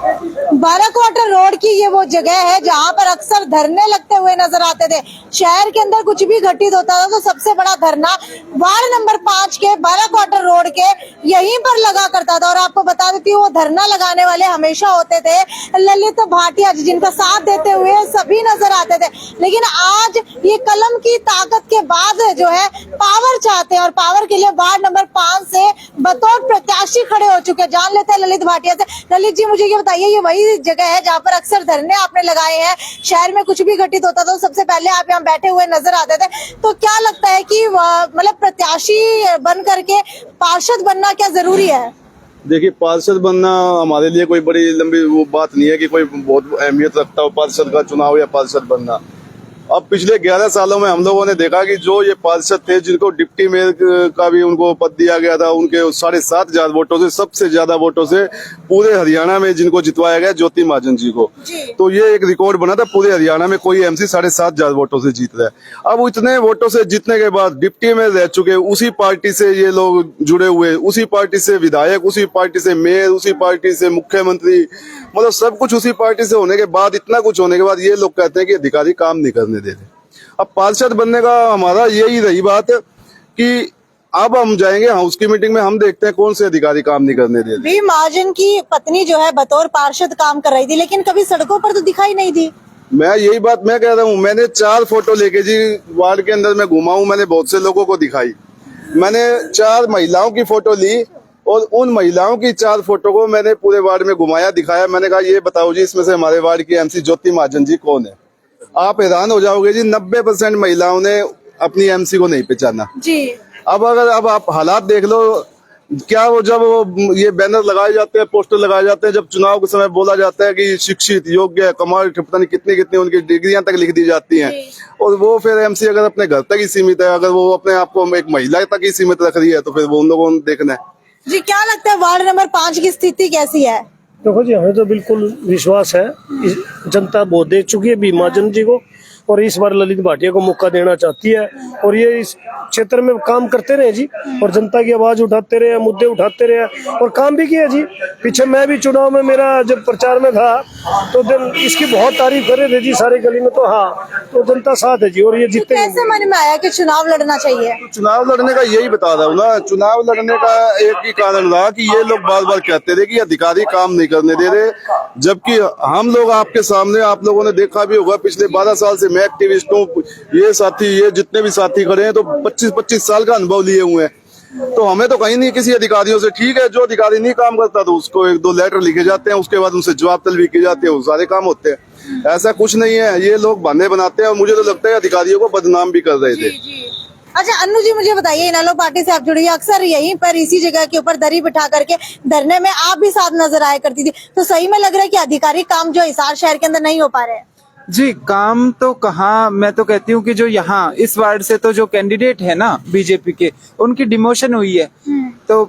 12 quarter road की ये वो जगह है जहाँ पर अक्सर धरने लगते हुए नजर आते थे। शहर के अंदर कुछ भी घटित होता था तो सबसे बड़ा धरना वार्ड नंबर 5 के 12 क्वार्टर रोड के यहीं पर लगा करता था। और आपको बता देती हूँ, वो धरना लगाने वाले हमेशा होते थे ललित भाटिया जी, जिनका साथ देते हुए सभी नजर आते थे। लेकिन आज ये कलम की ताकत के बाद जो है पावर चाहते हैं और पावर के लिए वार्ड नंबर 5 से बतौर प्रत्याशी खड़े हो चुके हैं। जान लेते हैं ललित भाटिया से। ललित जी, मुझे ये बताइए, ये वही जगह है जहाँ पर अक्सर धरने आपने लगाए हैं, शहर में कुछ भी घटित होता था तो सबसे पहले आप यहाँ बैठे हुए नजर आते थे। तो क्या लगता है कि मतलब प्रत्याशी बन करके पार्षद बनना क्या जरूरी है? देखिए, पार्षद बनना हमारे लिए कोई बड़ी लंबी वो बात नहीं है कि कोई बहुत अहमियत रखता हो पार्षद का चुनाव या पार्षद बनना। अब पिछले 11 सालों में हम लोगों ने देखा कि जो ये पार्षद थे, जिनको डिप्टी मेयर का भी उनको पद दिया गया था, उनके 7,500 वोटों से, सबसे ज्यादा वोटों से पूरे हरियाणा में जिनको जितवाया गया, ज्योति महाजन जी को। तो ये एक रिकॉर्ड बना था, पूरे हरियाणा में कोई एमसी 7,500 वोटों से जीत रहा है। अब इतने वोटों से जीतने के बाद डिप्टी मेयर रह चुके, उसी पार्टी से ये लोग जुड़े हुए, उसी पार्टी से विधायक, उसी पार्टी से मेयर, उसी पार्टी से मुख्यमंत्री, मतलब सब कुछ उसी पार्टी से होने के बाद, इतना कुछ होने के बाद ये लोग कहते हैं कि अधिकारी काम नहीं करने दे रहे। अब पार्षद बनने का हमारा यही रही बात कि अब हम जाएंगे हाउस की मीटिंग में, हम देखते हैं कौन से अधिकारी काम नहीं करने दे रहे। महाजन की पत्नी जो है बतौर पार्षद काम कर रही थी, लेकिन कभी सड़कों पर तो दिखाई नहीं दी। मैं यही बात मैं कह रहा हूँ, मैंने 4 फोटो लेके जी वार्ड के अंदर में घुमा हूँ, मैंने बहुत से लोगों को दिखाई। मैंने 4 महिलाओं की फोटो ली और उन महिलाओं की 4 फोटो को मैंने पूरे वार्ड में घुमाया, दिखाया। मैंने कहा ये बताओ जी, इसमें से हमारे वार्ड की एमसी ज्योति महाजन जी कौन है? आप हैरान हो जाओगे जी, 90% महिलाओं ने अपनी एमसी को नहीं पहचाना जी। अब आप हालात देख लो, क्या वो जब वो ये बैनर लगाए जाते हैं, पोस्टर लगाए जाते हैं, जब चुनाव के समय बोला जाता है कि शिक्षित, योग्य, कमाल, पता नहीं कितनी कितनी उनकी डिग्रियां तक लिख दी जाती हैं, और वो फिर एमसी अगर अपने घर तक ही सीमित है, अगर वो अपने आप को एक महिला तक ही सीमित रख रही है, तो फिर वो उन लोगों को देखना है जी। क्या लगता है वार्ड नंबर 5 की स्थिति कैसी है? देखो जी, हमें तो बिल्कुल विश्वास है, जनता बहुत दे चुकी है महाजन जी को, और इस बार ललित भाटिया को मौका देना चाहती है। और ये इस क्षेत्र में काम करते रहे जी, और जनता की आवाज उठाते रहे, मुद्दे उठाते रहे, और काम भी किया जी। पीछे मैं भी चुनाव में, मेरा जब प्रचार में था तो इसकी बहुत तारीफ कर रहे थे जी सारी गली में। तो हाँ, तो जनता साथ है जी, और ये जीते। कैसे मन में आया कि चुनाव लड़ना चाहिए? चुनाव लड़ने का यही बता रहा हूँ ना, चुनाव लड़ने का एक ही कारण रहा कि ये लोग बार बार कहते थे कि अधिकारी काम नहीं करने दे रहे, जबकि हम लोग आपके सामने, आप लोगों ने देखा भी होगा, पिछले 12 साल से मैं एक्टिविस्ट हूँ, ये साथी, ये जितने भी साथी खड़े हैं, तो 25 साल का अनुभव लिए हुए हैं। तो हमें तो कहीं नहीं किसी अधिकारियों से, ठीक है जो अधिकारी नहीं काम करता तो उसको 1-2 लेटर लिखे जाते हैं, उसके बाद उनसे जवाब तलबी की जाती है, वो सारे काम होते हैं। ऐसा कुछ नहीं है, ये लोग बहाने बनाते हैं, और मुझे तो लगता है अधिकारियों को बदनाम भी कर रहे थे। अच्छा अन्नू जी, मुझे बताइए, इनेलो पार्टी से आप जुड़ी है, अक्सर यहीं पर इसी जगह के ऊपर दरी बिठा करके धरने में आप भी साथ नजर आया करती थी, तो सही में लग रहा है कि अधिकारी काम जो हिसार शहर के अंदर नहीं हो पा रहे हैं? जी, काम तो कहाँ, मैं तो कहती हूँ कि जो यहाँ इस वार्ड से तो जो कैंडिडेट है ना बीजेपी के, उनकी डिमोशन हुई है, तो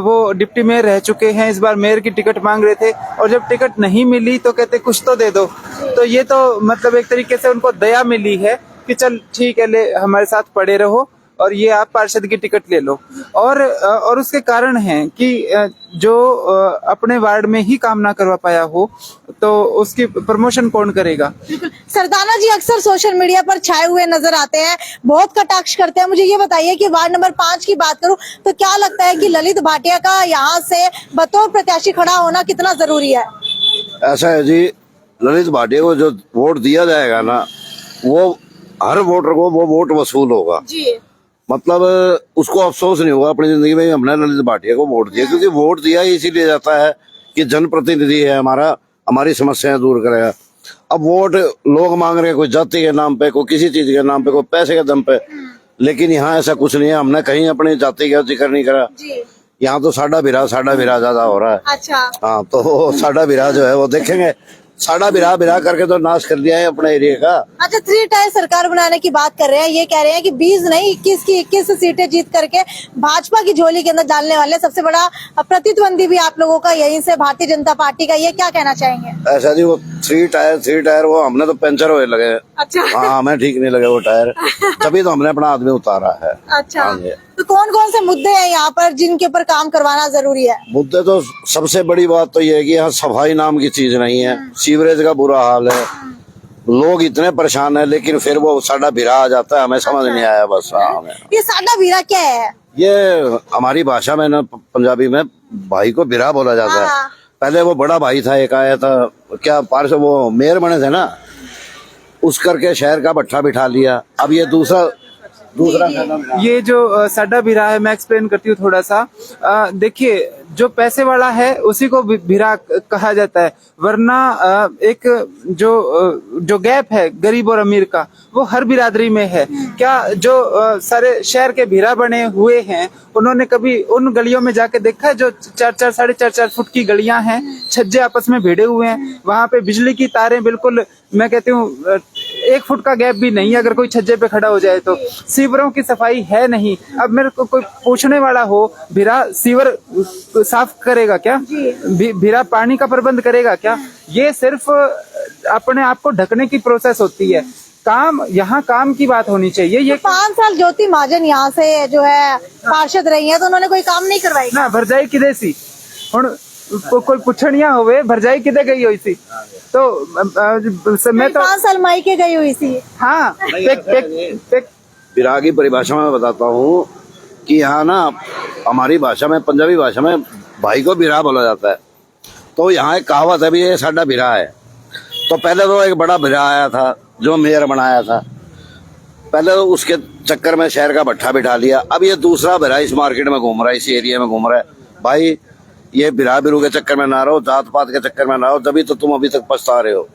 वो डिप्टी मेयर रह चुके हैं, इस बार मेयर की टिकट मांग रहे थे, और जब टिकट नहीं मिली तो कहते कुछ तो दे दो। तो ये तो मतलब एक तरीके से उनको दया मिली है कि चल ठीक है, ले हमारे साथ पड़े रहो और ये आप पार्षद की टिकट ले लो। और उसके कारण हैं कि जो अपने वार्ड में ही काम ना करवा पाया हो तो उसकी प्रमोशन कौन करेगा। सरदाना जी अक्सर सोशल मीडिया पर छाए हुए नजर आते हैं, बहुत कटाक्ष करते हैं। मुझे ये बताइए कि वार्ड नंबर 5 की बात करूं तो क्या लगता है कि ललित भाटिया का यहाँ से बतौर प्रत्याशी खड़ा होना कितना जरूरी है? ऐसा है जी, ललित भाटिया को जो वोट दिया जाएगा ना, वो हर वोटर को वो वोट वसूल होगा जी। मतलब उसको अफसोस नहीं होगा अपनी जिंदगी में हमने ललित भाटिया को वोट दिया, क्योंकि वोट दिया ही इसीलिए जाता है कि जनप्रतिनिधि है हमारा, हमारी समस्याएं दूर करेगा। अब वोट लोग मांग रहे हैं, कोई जाति के नाम पे, कोई किसी चीज के नाम पे, कोई पैसे के दम पे, लेकिन यहाँ ऐसा कुछ नहीं है। हमने कहीं अपनी जाति का जिक्र नहीं करा, यहाँ तो साडा बिरा ज्यादा हो रहा है। अच्छा। हाँ, तो साडा बिरा जो है वो देखेंगे, साडा बिरा करके तो नाश कर दिया है अपने एरिया का। अच्छा, 3 टायर सरकार बनाने की बात कर रहे हैं, ये कह रहे हैं कि 20 नहीं 21 की 21 सीटें जीत करके भाजपा की झोली के अंदर डालने वाले। सबसे बड़ा प्रतिद्वंदी भी आप लोगों का यहीं से भारतीय जनता पार्टी का, ये क्या कहना चाहेंगे? ऐसा जी, वो 3 टायर वो हमने तो पंचर हुए लगे। अच्छा। हाँ, हमें ठीक नहीं लगे वो टायर, तभी तो हमने अपना आदमी उतारा है। अच्छा, तो कौन कौन से मुद्दे हैं यहाँ पर जिनके ऊपर काम करवाना जरूरी है? मुद्दे तो सबसे बड़ी बात तो ये है कि यहाँ सफाई नाम की चीज नहीं है, सीवरेज का बुरा हाल है, लोग इतने परेशान है, लेकिन फिर वो साडा भिरा आ जाता है, हमें समझ नहीं आया बस। हमें ये साडा वीरा क्या है? ये हमारी भाषा में ना, पंजाबी में भाई को भिरा बोला जाता है। पहले वो बड़ा भाई था, एक आया था क्या पार्षद, वो मेयर बने थे ना, उस करके शहर का भट्ठा बिठा लिया। अब ये दूसरा ये जो साडा भिरा है, मैं एक्सप्लेन करती हूँ थोड़ा सा। देखिए, जो पैसे वाला है उसी को भिरा कहा जाता है, वरना एक जो गैप है गरीब और अमीर का, वो हर बिरादरी में है। क्या जो सारे शहर के भिरा बने हुए हैं, उन्होंने कभी उन गलियों में जाके देखा है जो 4-4, 4.5 फुट की गलियां हैं, छज्जे आपस में भिड़े हुए हैं, वहां पे बिजली की तारें बिल्कुल, मैं कहती हूँ 1 फुट का गैप भी नहीं है अगर कोई छज्जे पे खड़ा हो जाए तो। सीवरों की सफाई है नहीं। अब मेरे को कोई पूछने वाला हो, भिरा सीवर साफ करेगा क्या? भिरा पानी का प्रबंध करेगा क्या? ये सिर्फ अपने आप को ढकने की प्रोसेस होती है। काम, यहाँ काम की बात होनी चाहिए। ये 5 साल ज्योति महाजन यहाँ से जो है पार्षद रही है, तो उन्होंने कोई काम नहीं करवाई ना? भरजाई किदे सी हुण कोई पुछनिया होवे, भरजाई किदे गई हुई सी? तो मैं तो 5 साल मायके गई हुई थी। हाँ, भिरा की परिभाषा में बताता हूँ कि यहाँ ना हमारी भाषा में, पंजाबी भाषा में भाई को भिरा बोला जाता है। तो यहाँ एक कहावत है भी, ये साडा भिरा है। तो पहले तो एक बड़ा भिरा आया था जो मेयर बनाया था, पहले तो उसके चक्कर में शहर का भट्ठा बिठा लिया। अब ये दूसरा भिरा इस मार्केट में घूम रहा है, इस एरिया में घूम रहा है। भाई ये भिरा बिरू के चक्कर में ना रहो, जात पात के चक्कर में ना रहो, तभी तो तुम अभी तक पछता रहे हो।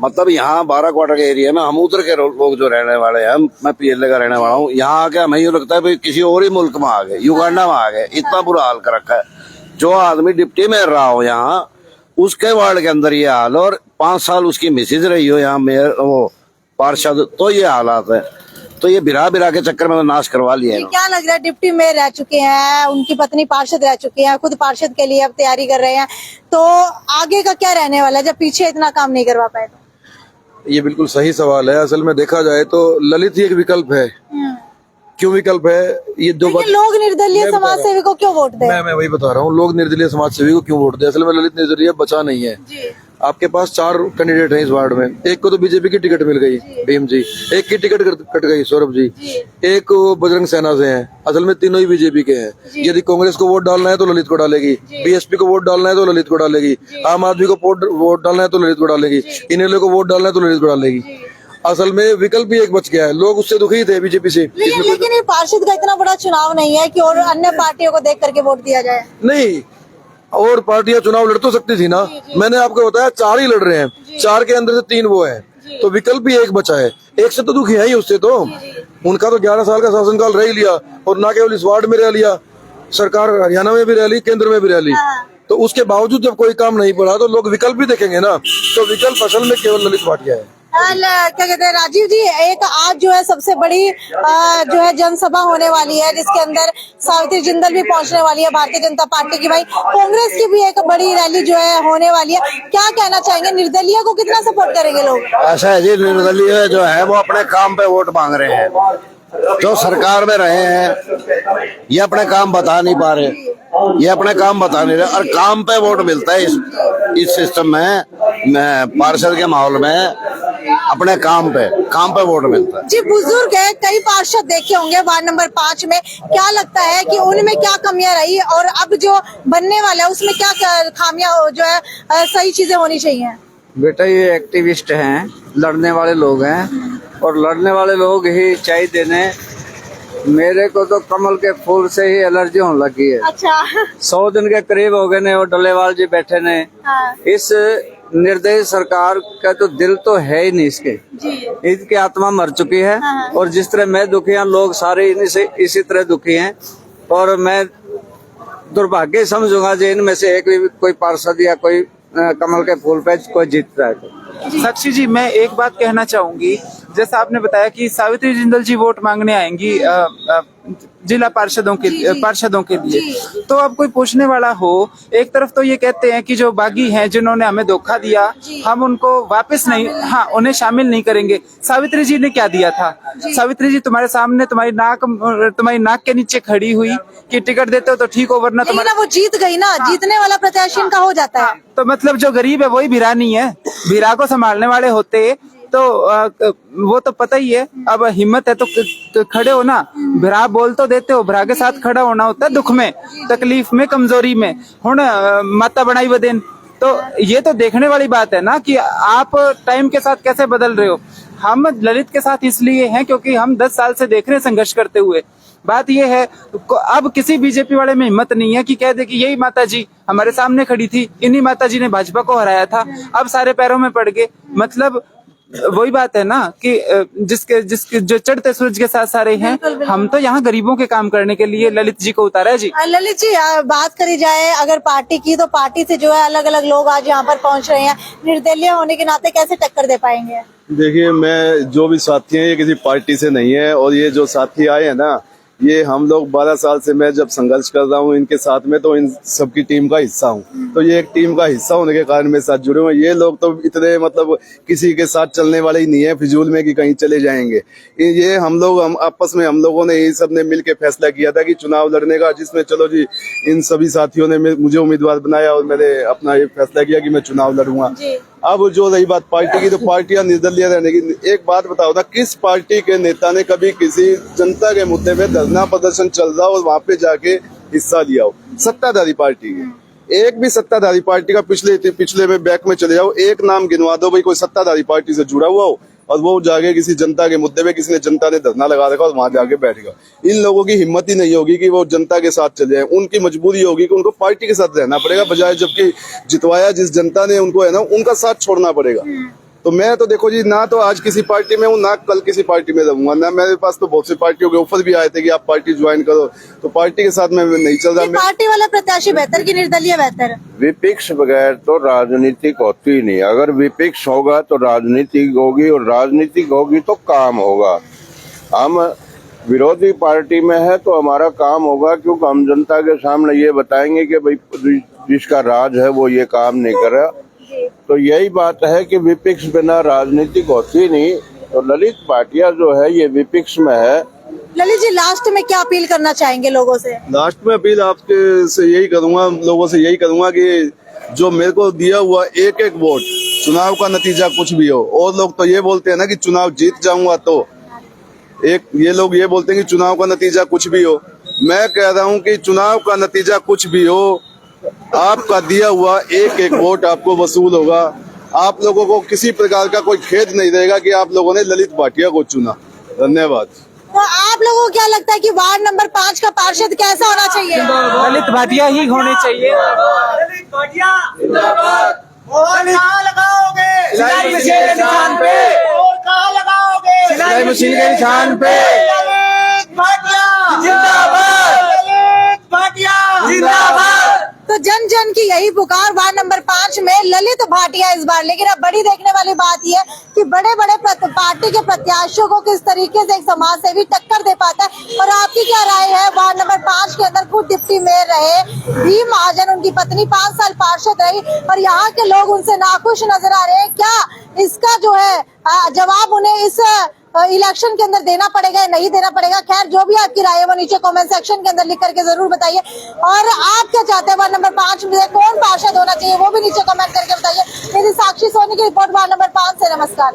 मतलब यहाँ 12 क्वार्टर के एरिया में हम उधर के लोग जो रहने वाले हैं, मैं पीएलए का रहने वाला हूँ, यहाँ आके हमें यूँ लगता है भाई किसी और ही मुल्क में आ गए, युगांडा में आ गए। इतना बुरा हाल कर रखा है। जो आदमी डिप्टी मेयर रहा हो यहाँ, उसके वार्ड के अंदर ये हाल, और 5 साल उसकी मिसेज रही हो यहाँ मेयर, वो पार्षद, तो ये हालात है। तो ये भिरा के चक्कर में नाश करवा लिया है। क्या लग रहा है, डिप्टी मेयर रह चुके हैं, उनकी पत्नी पार्षद रह चुकी है, खुद पार्षद के लिए अब तैयारी कर रहे हैं, तो आगे का क्या रहने वाला है जब पीछे इतना काम नहीं करवा पाए? तो ये बिल्कुल सही सवाल है। असल में देखा जाए तो ललित ही एक विकल्प है। क्यों विकल्प है? ये दो बात, लोग निर्दलीय समाज सेवी को क्यों वोट दें? मैं वही बता रहा हूँ, लोग निर्दलीय समाज सेवी को क्यों वोट दें। असल में ललित निर्दलीय बचा नहीं है। आपके पास 4 कैंडिडेट हैं इस वार्ड में। एक को तो बीजेपी की टिकट मिल गई, भीम जी, एक की टिकट कट गई, सौरभ जी, एक बजरंग सेना से हैं। असल में तीनों ही बीजेपी के हैं। यदि कांग्रेस को वोट डालना है तो ललित को डालेगी, बीएसपी को वोट डालना है तो ललित को डालेगी, आम आदमी को वोट डालना है तो ललित को डालेगी, इन्हें को वोट डालना है तो ललित को डालेगी। असल में विकल्प ही एक बच गया है। लोग उससे दुखी थे बीजेपी से। लेकिन ये पार्षद का इतना बड़ा चुनाव नहीं है कि और अन्य पार्टियों को देख करके वोट दिया जाए। नहीं, और पार्टियां चुनाव लड़ तो सकती थी ना। मैंने आपको बताया 4 ही लड़ रहे हैं, 4 के अंदर से 3 वो है, तो विकल्प ही एक बचा है। एक से तो दुखी है ही, उससे तो उनका तो 11 साल का शासनकाल रह लिया, और ना केवल इस वार्ड में रह लिया, सरकार हरियाणा में भी रह ली, केंद्र में भी रह ली। तो उसके बावजूद जब कोई काम नहीं पड़ा तो लोग विकल्प भी देखेंगे ना। तो विकल्प असल में केवल ललित भाटिया है। क्या कहते हैं राजीव जी, एक आज जो है सबसे बड़ी जो है जनसभा होने वाली है, जिसके अंदर सावित्री जिंदल भी पहुंचने वाली है, भारतीय जनता पार्टी की। भाई कांग्रेस की भी एक बड़ी रैली जो है होने वाली है, क्या कहना चाहेंगे? निर्दलीय को कितना सपोर्ट करेंगे लोग? ऐसा है जी, निर्दलीय जो है वो अपने काम पे वोट मांग रहे हैं। जो सरकार में रहे हैं ये अपने काम बता नहीं पा रहे, ये अपने काम बता नहीं रहे, और काम पे वोट मिलता है इस सिस्टम में, पार्षद के माहौल में अपने काम पे वोट मिलता है। जी, बुजुर्ग है, कई पार्षद देखे होंगे वार्ड नंबर 5 में, क्या लगता है कि उनमें क्या कमियां रही और अब जो बनने वाला है उसमें क्या खामियां जो है सही चीजें होनी चाहिए? बेटा, ये एक्टिविस्ट हैं, लड़ने वाले लोग हैं, और लड़ने वाले लोग ही चाहिए देने। मेरे को तो कमल के फूल से ही एलर्जी होने लगी है। अच्छा। 100 दिन के करीब हो गए ने, और डलेवाल जी बैठे ने। इस निर्दयी सरकार का तो दिल तो है ही नहीं इसके जी। इनकी आत्मा मर चुकी है, और जिस तरह मैं दुखी हूँ, लोग सारे इसी तरह दुखी हैं। और मैं दुर्भाग्य समझूंगा जो इनमें से एक भी कोई पार्षद या कोई कमल के फूल पे कोई जीतता है। साक्षी जी, मैं एक बात कहना चाहूंगी, जैसा आपने बताया कि सावित्री जिंदल जी वोट मांगने आएंगी जिला पार्षदों के लिए, तो अब कोई पूछने वाला हो, एक तरफ तो ये कहते हैं कि जो बागी हैं जिन्होंने हमें धोखा दिया, हम उनको वापस नहीं, हाँ, उन्हें शामिल नहीं करेंगे। सावित्री जी ने क्या दिया था? सावित्री जी तुम्हारे सामने तुम्हारी नाक के नीचे खड़ी हुई कि टिकट देते हो तो ठीक हो, वरना लेकिन अब वो जीत गई ना, जीतने वाला प्रत्याशी इनका हो जाता है। तो मतलब जो गरीब है वही भिरा नहीं है, भिरा को संभालने वाले होते तो वो तो पता ही है। अब हिम्मत है तो खड़े हो ना, भरा बोल तो देते हो, भरा के साथ खड़ा होना होता है, दुख में, तकलीफ में, कमजोरी में। हुण माता बनाई वदेन, तो ये तो देखने वाली बात है ना कि आप टाइम के साथ कैसे बदल रहे हो। हम ललित के साथ इसलिए हैं क्योंकि हम 10 साल से देख रहे हैं संघर्ष करते हुए। बात ये है, अब किसी बीजेपी वाले में हिम्मत नहीं है कि कह दे कि यही माता जी हमारे सामने खड़ी थी, इन्हीं माता जी ने भाजपा को हराया था, अब सारे पैरों में पड़ गए। मतलब वही बात है ना कि जिसके जो चढ़ते सूरज के साथ सारे हैं, हम तो यहाँ गरीबों के काम करने के लिए ललित जी को उतारा है जी। ललित जी, बात करी जाए अगर पार्टी की, तो पार्टी से जो है अलग अलग लोग आज यहाँ पर पहुँच रहे हैं, निर्दलीय होने के नाते कैसे टक्कर दे पाएंगे? देखिए, मैं जो भी साथी हैं ये किसी पार्टी से नहीं है, और ये जो साथी आए हैं ना, ये हम लोग 12 साल से मैं जब संघर्ष कर रहा हूँ इनके साथ में, तो इन सबकी टीम का हिस्सा हूँ। तो ये एक टीम का हिस्सा होने के कारण मेरे साथ जुड़े हुए हैं। ये लोग तो इतने मतलब किसी के साथ चलने वाले ही नहीं है फिजूल में कि कहीं चले जाएंगे। ये हम आपस में हम लोगों ने ये सब ने मिल के फैसला किया था कि चुनाव लड़ने का, जिसमें चलो जी इन सभी साथियों ने मुझे उम्मीदवार बनाया और मैंने अपना ये फैसला किया कि मैं चुनाव लड़ूंगा। अब जो रही बात पार्टी की, तो पार्टियां निर्दलीय रहने की। एक बात बताओ ना, किस पार्टी के नेता ने कभी किसी जनता के मुद्दे पे धरना प्रदर्शन चल रहा और वहां पे जाके हिस्सा लिया हो? सत्ताधारी पार्टी के, एक भी सत्ताधारी पार्टी का पिछले में बैक में चले जाओ, एक नाम गिनवा दो भाई कोई सत्ताधारी पार्टी से जुड़ा हुआ हो और वो जाके किसी जनता के मुद्दे पे किसी ने जनता ने धरना लगा रखा और वहां जाके बैठेगा। इन लोगों की हिम्मत ही नहीं होगी कि वो जनता के साथ चले जाए। उनकी मजबूरी होगी कि उनको पार्टी के साथ रहना पड़ेगा, बजाय जबकि जितवाया जिस जनता ने उनको है ना, उनका साथ छोड़ना पड़ेगा। तो मैं तो देखो जी, ना तो आज किसी पार्टी में हूँ, ना कल किसी पार्टी में रहूंगा। ना मेरे पास तो बहुत सी पार्टियों के ऑफर भी आए थे कि आप पार्टी ज्वाइन करो, तो पार्टी के साथ मैं नहीं चल रहा। पार्टी वाला प्रत्याशी बेहतर कि निर्दलीय बेहतर? विपक्ष बगैर तो राजनीतिक होती नहीं। अगर विपक्ष होगा तो राजनीतिक होगी, और राजनीतिक होगी तो काम होगा। हम विरोधी पार्टी में है तो हमारा काम होगा, क्योंकि हम जनता के सामने ये बताएंगे कि भाई जिसका राज है वो ये काम नहीं कर रहा। तो यही बात है कि विपक्ष बिना राजनीतिक होती नहीं। तो ललित भाटिया जो है ये विपक्ष में है। ललित जी, लास्ट में क्या अपील करना चाहेंगे लोगों से? लास्ट में अपील आपके से यही करूंगा, लोगों से यही करूंगा कि जो मेरे को दिया हुआ एक एक वोट, चुनाव का नतीजा कुछ भी हो, और लोग तो ये बोलते हैं ना कि चुनाव जीत जाऊंगा, तो ये लोग ये बोलते हैं कि चुनाव का नतीजा कुछ भी हो। मैं कह रहा हूँ कि चुनाव का नतीजा कुछ भी हो, आपका दिया हुआ एक एक वोट आपको वसूल होगा। आप लोगों को किसी प्रकार का कोई खेद नहीं रहेगा कि आप लोगों ने ललित भाटिया को चुना। धन्यवाद। तो आप लोगों को क्या लगता है कि वार्ड नंबर 5 का पार्षद कैसा होना चाहिए? ललित भाटिया ही होने चाहिए। ललित भाटिया जिंदाबाद। और कहाँ लगाओगे? सिलाई मशीन के निशान पे। और कहाँ लगाओगे? सिलाई मशीन के निशान पे। ललित भाटिया जिंदाबाद। ललित भाटिया जिंदाबाद। तो जन जन की यही पुकार वार्ड नंबर 5 में ललित भाटिया इस बार। लेकिन अब बड़ी देखने वाली बात यह है कि बड़े बड़े पार्टी के प्रत्याशियों को किस तरीके से एक समाज सेवी टक्कर दे पाता है। और आपकी क्या राय है? वार्ड नंबर 5 के अंदर खुद डिप्टी मेयर रहे भी महाजन, उनकी पत्नी 5 साल पार्षद रही, और यहाँ के लोग उनसे नाखुश नजर आ रहे हैं। क्या इसका जो है जवाब उन्हें इस इलेक्शन के अंदर देना पड़ेगा या नहीं देना पड़ेगा? खैर, जो भी आपकी राय है वो नीचे कमेंट सेक्शन के अंदर लिख करके जरूर बताइए। और आप क्या चाहते हैं वार्ड नंबर 5 में कौन पार्षद होना चाहिए, वो भी नीचे कमेंट करके बताइए। मेरी साक्षी सोनी की रिपोर्ट वार्ड नंबर 5 से। नमस्कार।